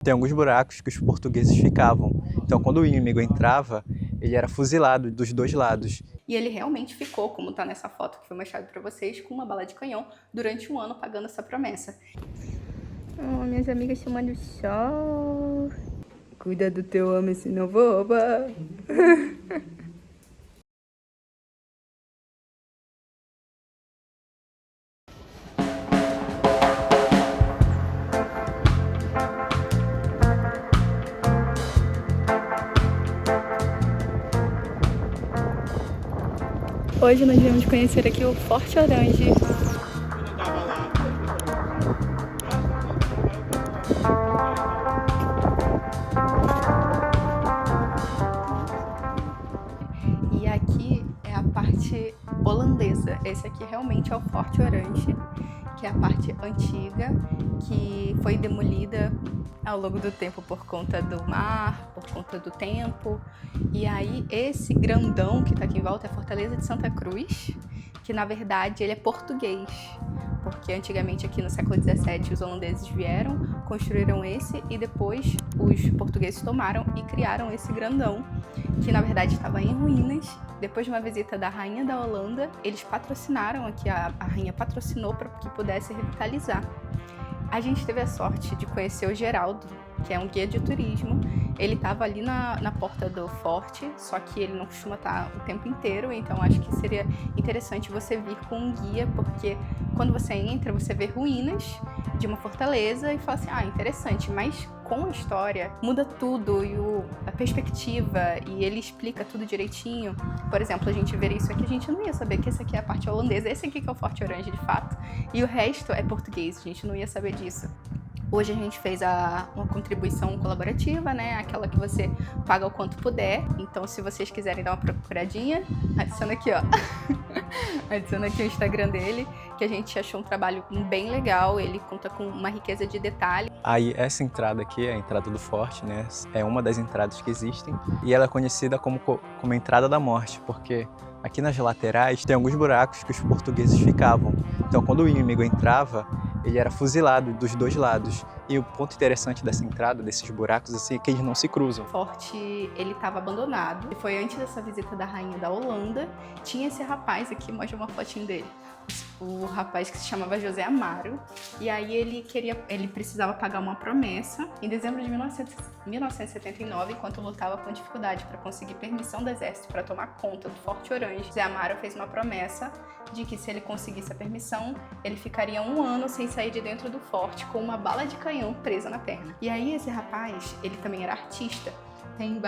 Tem alguns buracos que os portugueses ficavam. Então, quando o inimigo entrava, ele era fuzilado dos dois lados. E ele realmente ficou, como tá nessa foto que foi mostrado para vocês, com uma bala de canhão durante um ano pagando essa promessa. Oh, minhas amigas chamando o sol. Cuida do teu homem, senão vou roubar. Hoje nós viemos conhecer aqui o Forte Orange. E aqui é a parte holandesa. Esse aqui realmente é o Forte Orange, que é a parte antiga, que foi demolida ao longo do tempo por conta do mar, por conta do tempo. E aí esse grandão que tá aqui em volta é a Fortaleza de Santa Cruz, que na verdade ele é português, porque antigamente aqui no século XVII os holandeses vieram, construíram esse e depois os portugueses tomaram e criaram esse grandão, que na verdade estava em ruínas. Depois de uma visita da rainha da Holanda, eles patrocinaram aqui, a rainha patrocinou para que pudesse revitalizar. A gente teve a sorte de conhecer o Geraldo, que é um guia de turismo. Ele estava ali na porta do forte, só que ele não costuma estar o tempo inteiro, então acho que seria interessante você vir com um guia, porque quando você entra, você vê ruínas de uma fortaleza e fala assim, ah, interessante, mas com a história muda tudo e a perspectiva, e ele explica tudo direitinho. Por exemplo, a gente ver isso aqui, a gente não ia saber que esse aqui é a parte holandesa, esse aqui que é o Forte Orange de fato, e o resto é português, a gente não ia saber disso. Hoje a gente fez uma contribuição colaborativa, né? Aquela que você paga o quanto puder. Então, se vocês quiserem dar uma procuradinha, adiciona aqui, ó. Adiciona aqui o Instagram dele, que a gente achou um trabalho bem legal. Ele conta com uma riqueza de detalhe. Aí, essa entrada aqui é a entrada do forte, né? É uma das entradas que existem. E ela é conhecida como a entrada da morte, porque aqui nas laterais tem alguns buracos que os portugueses ficavam. Então, quando o inimigo entrava, ele era fuzilado dos dois lados. E o ponto interessante dessa entrada, desses buracos, assim, é que eles não se cruzam. O forte, ele estava abandonado. E foi antes dessa visita da rainha da Holanda. Tinha esse rapaz aqui, mostra uma fotinho dele. O rapaz que se chamava José Amaro. E aí ele precisava pagar uma promessa. Em dezembro de 1979, enquanto lutava com dificuldade para conseguir permissão do exército para tomar conta do Forte Orange, José Amaro fez uma promessa de que se ele conseguisse a permissão, ele ficaria 1 ano sem sair de dentro do forte com uma bala de canhão presa na perna. E aí esse rapaz, ele também era artista. Tem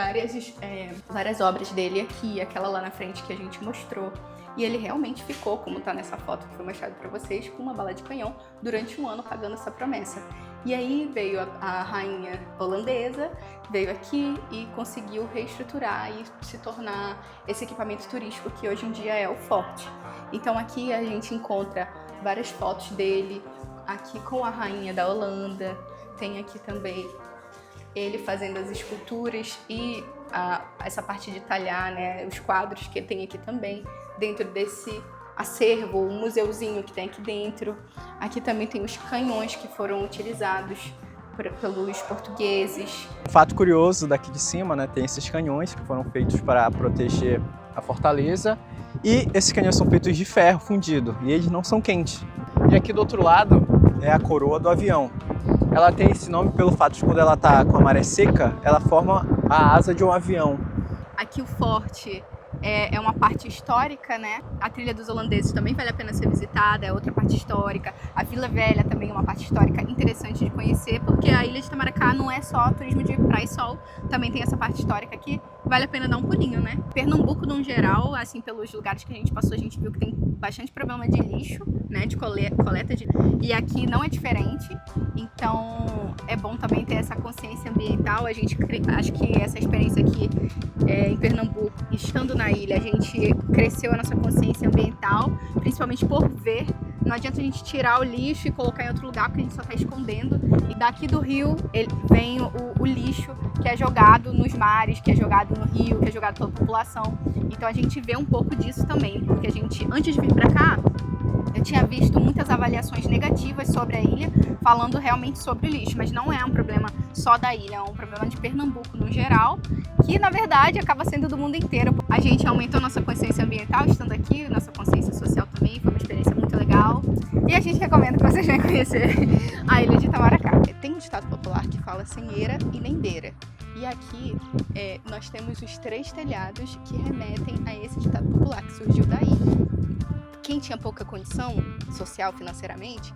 várias obras dele aqui, aquela lá na frente que a gente mostrou. E ele realmente ficou, como tá nessa foto que foi mostrado para vocês, com uma bala de canhão durante 1 ano pagando essa promessa. E aí veio a rainha holandesa, veio aqui e conseguiu reestruturar e se tornar esse equipamento turístico que hoje em dia é o forte. Então aqui a gente encontra várias fotos dele, aqui com a rainha da Holanda, tem aqui também ele fazendo as esculturas e essa parte de talhar, né, os quadros que tem aqui também, dentro desse acervo, o museuzinho que tem aqui dentro. Aqui também tem os canhões que foram utilizados pelos portugueses. Um fato curioso daqui de cima, né, tem esses canhões que foram feitos para proteger a fortaleza, e esses canhões são feitos de ferro fundido e eles não são quentes. E aqui do outro lado é a coroa do avião. Ela tem esse nome pelo fato de quando ela está com a maré seca, ela forma a asa de um avião. Aqui o forte é uma parte histórica, né? A trilha dos holandeses também vale a pena ser visitada, é outra parte histórica. A Vila Velha também é uma parte histórica interessante de conhecer, porque a Ilha de Itamaracá não é só turismo de praia e sol, também tem essa parte histórica que vale a pena dar um pulinho, né? Pernambuco, no geral, assim, pelos lugares que a gente passou, a gente viu que tem bastante problema de lixo, né? De coleta de... E aqui não é diferente, então é bom também ter essa consciência ambiental. A gente acho que essa experiência aqui em Pernambuco, estando na ilha, a gente cresceu a nossa consciência ambiental, principalmente por ver. Não adianta a gente tirar o lixo e colocar em outro lugar, porque a gente só está escondendo. E daqui do rio vem o lixo que é jogado nos mares, que é jogado no rio, que é jogado pela população. Então a gente vê um pouco disso também, porque a gente, antes de vir para cá, Eu tinha visto muitas avaliações negativas sobre a ilha, falando realmente sobre o lixo, mas não é um problema só da ilha, é um problema de Pernambuco no geral, que na verdade acaba sendo do mundo inteiro. A gente aumentou nossa consciência ambiental estando aqui, nossa consciência social também, foi uma experiência muito legal. E a gente recomenda que vocês venham conhecer a ilha de Itamaracá. Tem um ditado popular que fala sem eira e nem beira. E aqui nós temos os 3 telhados que remetem a esse ditado popular que surgiu daí. Quem tinha pouca condição social financeiramente,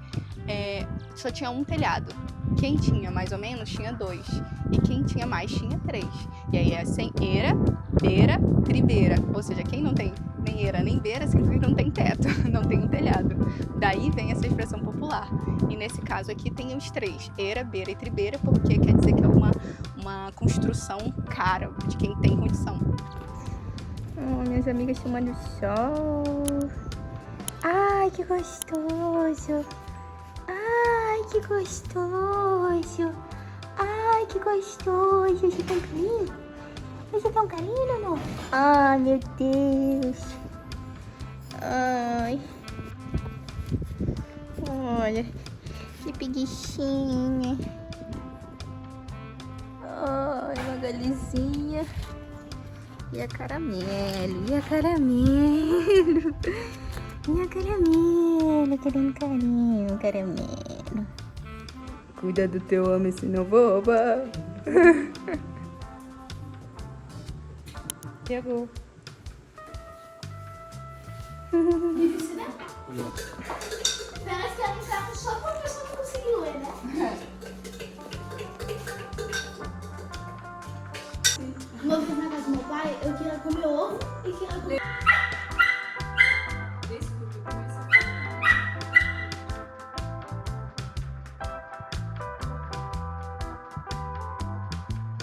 só tinha um telhado. Quem tinha mais ou menos tinha 2. E quem tinha mais tinha 3. E aí é sem eira, beira, tribeira. Ou seja, quem não tem nem eira nem beira significa que não tem teto, não tem um telhado. Daí vem essa expressão popular. E nesse caso aqui tem os 3, eira, beira e tribeira, porque quer dizer que é uma construção cara de quem tem condição. Minhas amigas tomando sol. Ai, que gostoso! Ai, que gostoso! Ai, que gostoso! Você tem um carinho? Você tem um carinho, não? Ai, meu Deus! Ai! Olha, que preguicinha! Ai, uma galizinha! E a caramelo! E a caramelo! Minha caramelo, querendo carinho, caramelo. Cuida do teu homem, senão vou roubar. Chegou. Parece que ela entrava só pra pessoa não conseguir ler, né? Uma vez na casa do meu pai, eu queria comer ovo e queria comer...